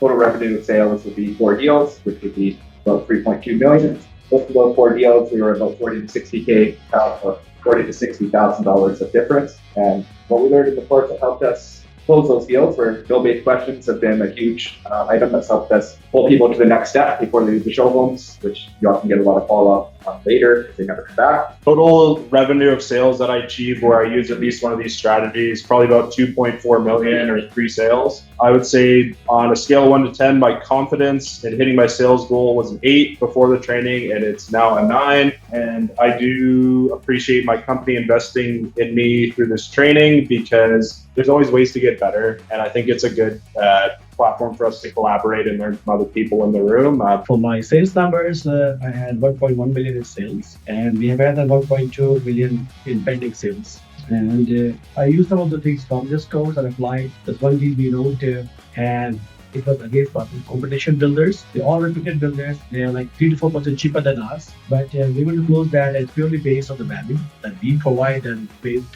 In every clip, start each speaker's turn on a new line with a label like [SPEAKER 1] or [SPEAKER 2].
[SPEAKER 1] Total revenue sales would be 4 deals, which would be about 3.2 million. Both of those 4 deals, we were about 40 to 60K, $40 to $60,000 of difference. And what we learned in the course that helped us close those deals where bill-based questions have been a huge item that's helped us pull people to the next step before they do the showrooms, which you often get a lot of follow-up later if they never come back.
[SPEAKER 2] Total revenue of sales that I achieved where I use at least one of these strategies, probably about 2.4 million or 3 sales. I would say on a scale of 1 to 10, my confidence in hitting my sales goal was an 8 before the training, and it's now a 9. And I do appreciate my company investing in me through this training because there's always ways to get better. And I think it's a good platform for us to collaborate and learn from other people in the room.
[SPEAKER 3] For my sales numbers, I had 1.1 million in sales, and we have had 1.2 million in pending sales. And I used some of the things from this course and applied. There's one deal we wrote, and it was against competition builders. They all reputed builders. They are like 3 to 4% cheaper than us, but we were to close that. It's purely based on the value that we provide and based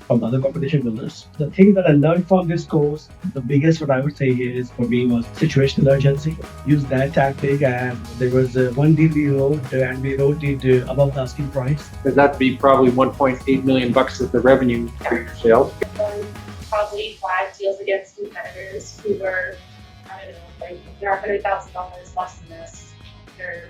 [SPEAKER 3] from other competition builders. The thing that I learned from this course, the biggest what I would say is for me was situational urgency. Use that tactic, and there was one deal we wrote, and we wrote it above the asking price.
[SPEAKER 4] That'd be probably 1.8 million bucks of the revenue for your sales.
[SPEAKER 5] Probably 5 deals against competitors who were, I don't know, like they're $100,000 less than this. They're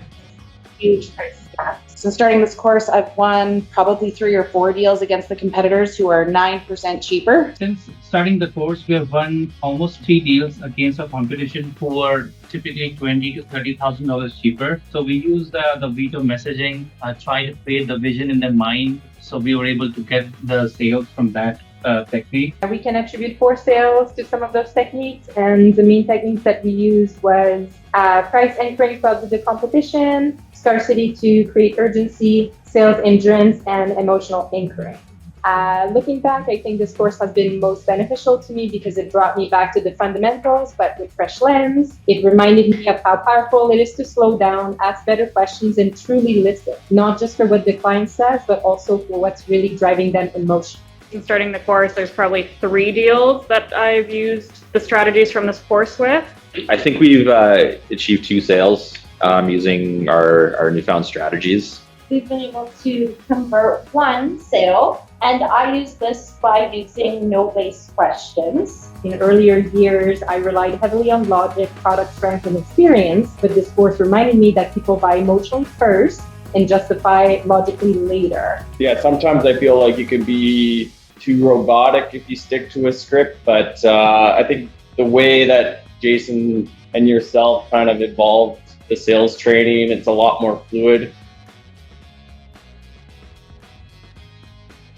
[SPEAKER 5] huge price gaps.
[SPEAKER 6] Since starting this course, I've won probably 3 or 4 deals against the competitors who are 9% cheaper.
[SPEAKER 7] Since starting the course, we have won almost 3 deals against our competition who are typically $20,000 to $30,000 cheaper. So we use the veto messaging, try to create the vision in their mind. So we were able to get the sales from that technique.
[SPEAKER 5] We can attribute 4 sales to some of those techniques, and the main techniques that we used was price anchoring throughout the competition, scarcity to create urgency, sales endurance, and emotional anchoring. Looking back, I think this course has been most beneficial to me because it brought me back to the fundamentals, but with fresh lens. It reminded me of how powerful it is to slow down, ask better questions, and truly listen, not just for what the client says, but also for what's really driving them emotionally.
[SPEAKER 8] Since starting the course, there's probably 3 deals that I've used the strategies from this course with.
[SPEAKER 9] I think we've achieved 2 sales using our newfound strategies.
[SPEAKER 10] We've been able to convert 1 sale, and I use this by using no-based questions.
[SPEAKER 5] In earlier years, I relied heavily on logic, product strength, and experience, but this course reminded me that people buy emotionally first and justify logically later.
[SPEAKER 11] Yeah, sometimes I feel like you can be too robotic if you stick to a script, but I think the way that Jason and yourself kind of evolved the sales training, it's a lot more fluid.